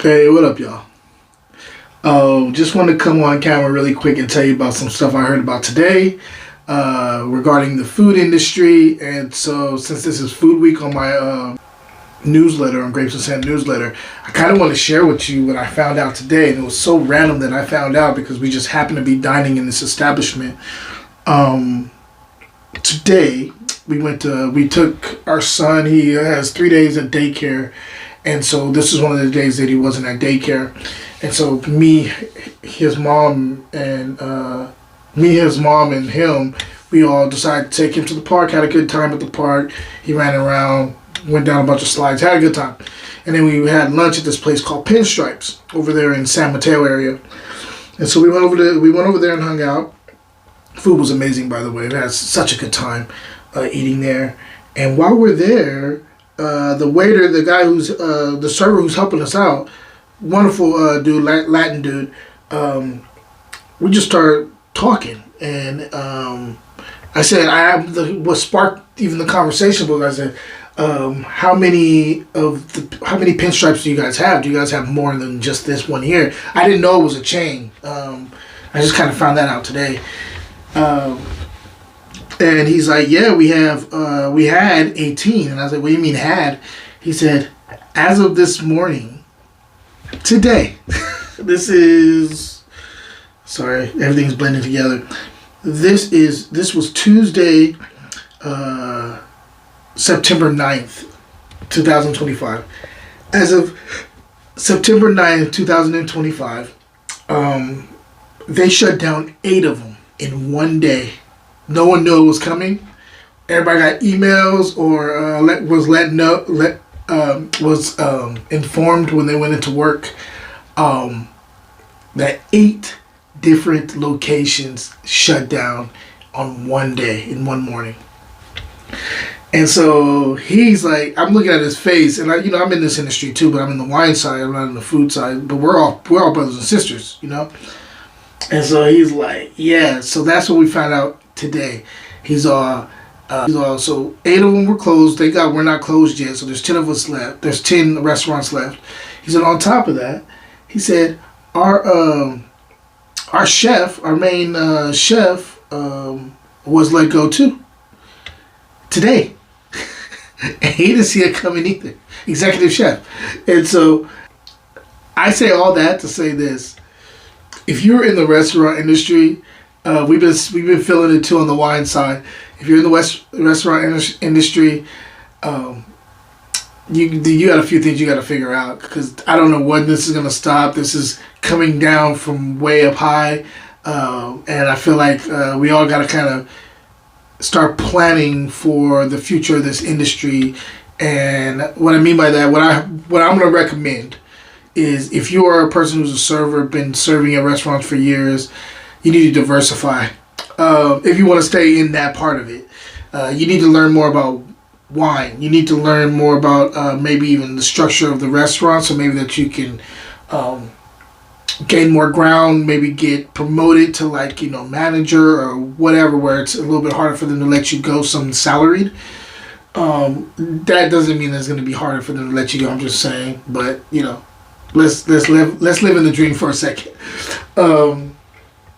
Hey, what up, y'all? Just want to come on camera really quick and tell you about some stuff I heard about today regarding the food industry. And so, since this is Food Week on my newsletter, on Grapes and Sand newsletter, I kind of want to share with you what I found out today. And it was so random that I found out because we just happened to be dining in this establishment. Today, we took our son. He has 3 days at daycare. And so this is one of the days that he wasn't at daycare. And so his mom, and him, we all decided to take him to the park, had a good time at the park. He ran around, went down a bunch of slides, had a good time. And then we had lunch at this place called Pinstripes over there in San Mateo area. And so we went over there and hung out. Food was amazing, by the way. We had such a good time eating there. And while we're there, the waiter, the guy who's the server who's helping us out, wonderful dude, Latin dude. We just started talking, and I said, what sparked even the conversation was, I said, how many pinstripes do you guys have? Do you guys have more than just this one here? I didn't know it was a chain. I just kind of found that out today. And he's like, yeah, we had 18. And I was like, what do you mean had? He said, as of this morning, today, sorry, everything's blending together. This was Tuesday, September 9th, 2025. As of September 9th, 2025, they shut down 8 of them in one day. No one knew it was coming. Everybody got emails or was informed when they went into work that 8 different locations shut down on one day, in one morning. And so he's like, I'm looking at his face, and I'm in this industry too, but I'm in the wine side, I'm not in the food side, but we're all brothers and sisters, And so he's like, yeah. So that's what we found out today. He's all so 8 of them were closed. We're not closed yet, so there's 10 of us left. There's 10 restaurants left. He said on top of that, he said our chef, our main chef, was let go too today. And he didn't see it coming either. Executive chef. And so I say all that to say this. If you're in the restaurant industry, we've been feeling it too on the wine side. If you're in the restaurant industry, you got a few things you got to figure out, because I don't know when this is gonna stop. This is coming down from way up high, and I feel like we all got to kind of start planning for the future of this industry. And what I mean by that, what I'm gonna recommend is, if you are a person who's a server, been serving at restaurants for years, you need to diversify. If you want to stay in that part of it, you need to learn more about wine. You need to learn more about maybe even the structure of the restaurant, so maybe that you can gain more ground, maybe get promoted to manager or whatever, where it's a little bit harder for them to let you go, some salaried. That doesn't mean it's going to be harder for them to let you go. I'm just saying, but let's live in the dream for a second.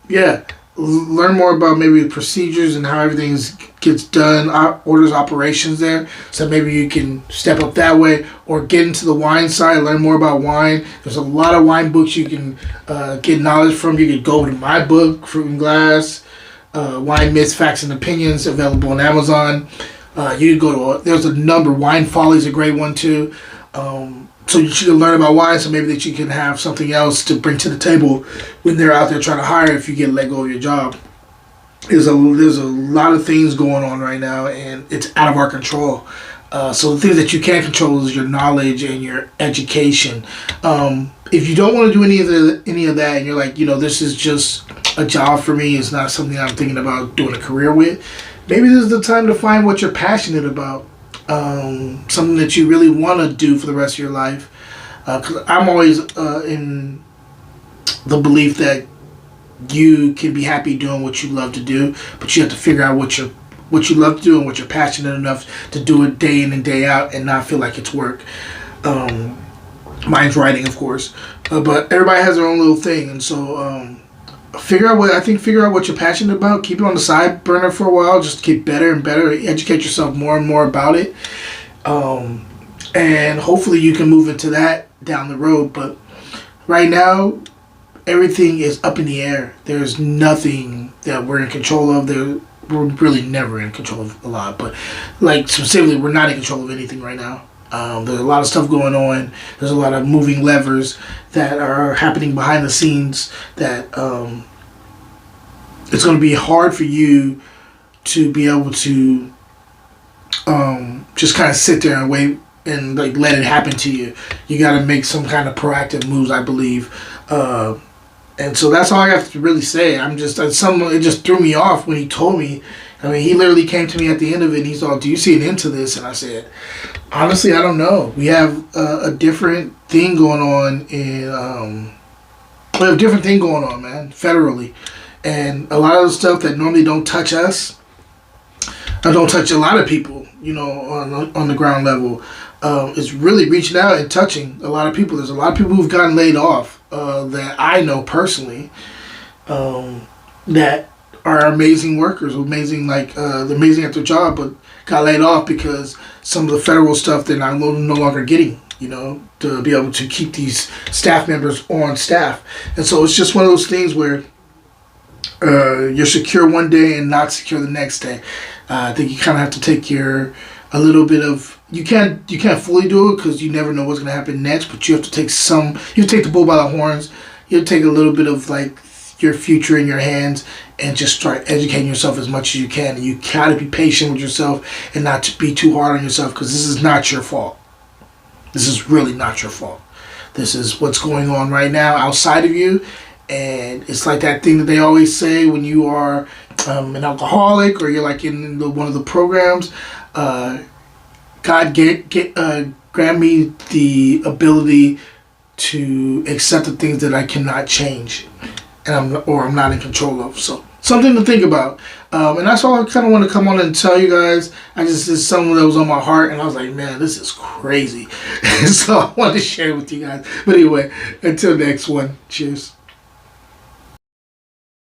Yeah, learn more about maybe the procedures and how everything gets done, orders, operations there. So maybe you can step up that way, or get into the wine side, learn more about wine. There's a lot of wine books you can get knowledge from. You could go to my book, Fruit and Glass, Wine Myths, Facts and Opinions, available on Amazon. You could go to, there's a number, Wine Folly is a great one too. So you should learn about wine, so maybe that you can have something else to bring to the table when they're out there trying to hire, if you get let go of your job. There's a lot of things going on right now, and it's out of our control. So the things that you can control is your knowledge and your education. If you don't want to do any of that, and you're like, this is just a job for me, it's not something I'm thinking about doing a career with, maybe this is the time to find what you're passionate about. Something that you really want to do for the rest of your life. Because I'm always in the belief that you can be happy doing what you love to do, but you have to figure out what you love to do and what you're passionate enough to do it day in and day out and not feel like it's work. Mine's writing, of course. But everybody has their own little thing, and so figure out what you're passionate about. Keep it on the side burner for a while. Just get better and better. Educate yourself more and more about it, and hopefully you can move into that down the road. But right now, everything is up in the air. There's nothing that we're in control of. We're really never in control of a lot, but like specifically, we're not in control of anything right now. There's a lot of stuff going on. There's a lot of moving levers that are happening behind the scenes that it's going to be hard for you to be able to just kind of sit there and wait and like let it happen to you. You got to make some kind of proactive moves, I believe. And so that's all I have to really say. It just threw me off when he told me. I mean, he literally came to me at the end of it and he's all, "Do you see an end to this?" And I said, "Honestly, I don't know. We have a different thing going on man, federally. And a lot of the stuff that normally don't touch us, don't touch a lot of people, on the ground level, is really reaching out and touching a lot of people. There's a lot of people who've gotten laid off that I know personally that are amazing workers, amazing they're amazing at their job, but got laid off because some of the federal stuff they're no longer getting, to be able to keep these staff members on staff. And so it's just one of those things where you're secure one day and not secure the next day. I think you kind of have to take a little bit of, you can't fully do it because you never know what's going to happen next, but you have to take the bull by the horns. You have to take a little bit of like your future in your hands and just start educating yourself as much as you can. And you gotta be patient with yourself and not to be too hard on yourself, because this is not your fault. This is really not your fault. This is what's going on right now outside of you. And it's like that thing that they always say when you are an alcoholic or you're like in one of the programs. God grant me the ability to accept the things that I cannot change, and I'm not in control of. So something to think about. And that's all I kind of want to come on and tell you guys. It's something that was on my heart, and I was like, man, this is crazy. So I wanted to share it with you guys. But anyway, until next one, cheers.